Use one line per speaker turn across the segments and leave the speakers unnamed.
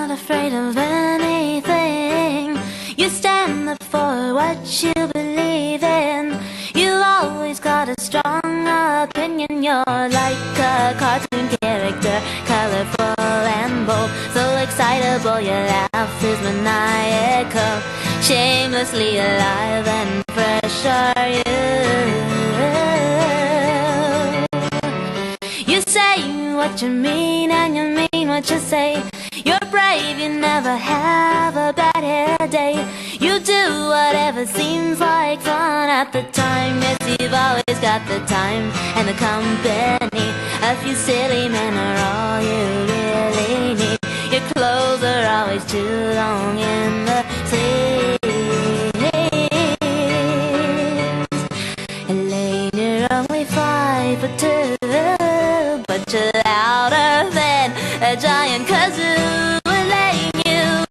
not afraid of anything. You stand up for what you believe in. You always got a strong opinion. You're like a cartoon character, colorful and bold, so excitable your laugh is maniacal. Shamelessly alive and fresh are you. You say what you mean and you mean what you say. You're brave, you never have a bad hair day. You do whatever seems like fun at the time. Yes, you've always got the time and the company. A few silly men are all you really need. Your clothes are always too long in the sleeves. Elaine, you're only 5'2", but you're louder than a giant kazoo. Elaine, you've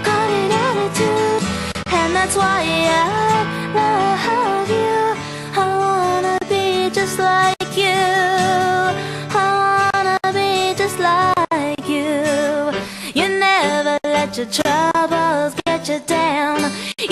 got an attitude, and that's why I love you. I wanna be just like you. I wanna be just like you. You never let your troubles get you down.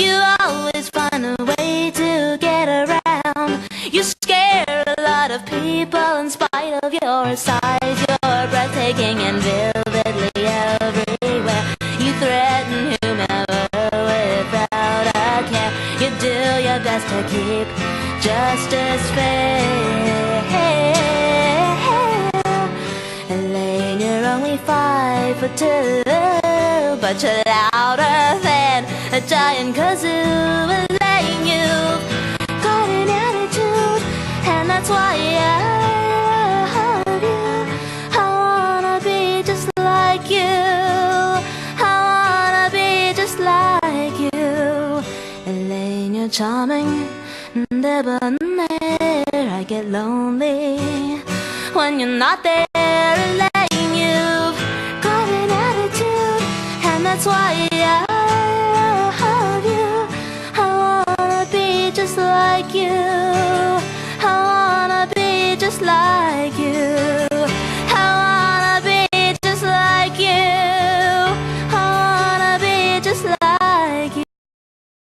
You always find a way to get around. You scare a lot of people in spite of your size. You're breathtaking and vividly everywhere. You threaten whomever without a care. You do your best to keep justice fair. Elaine, you're only 5'2", but you're louder than a giant kazoo. Elaine, you've got an attitude, and that's why I love you. I wanna be just like you. I wanna be just like you. Elaine, you're charming, debonair. I get lonely when you're not there. Elaine, you've got an attitude, and that's why I love you. I wanna be just like you. I wanna be just like you.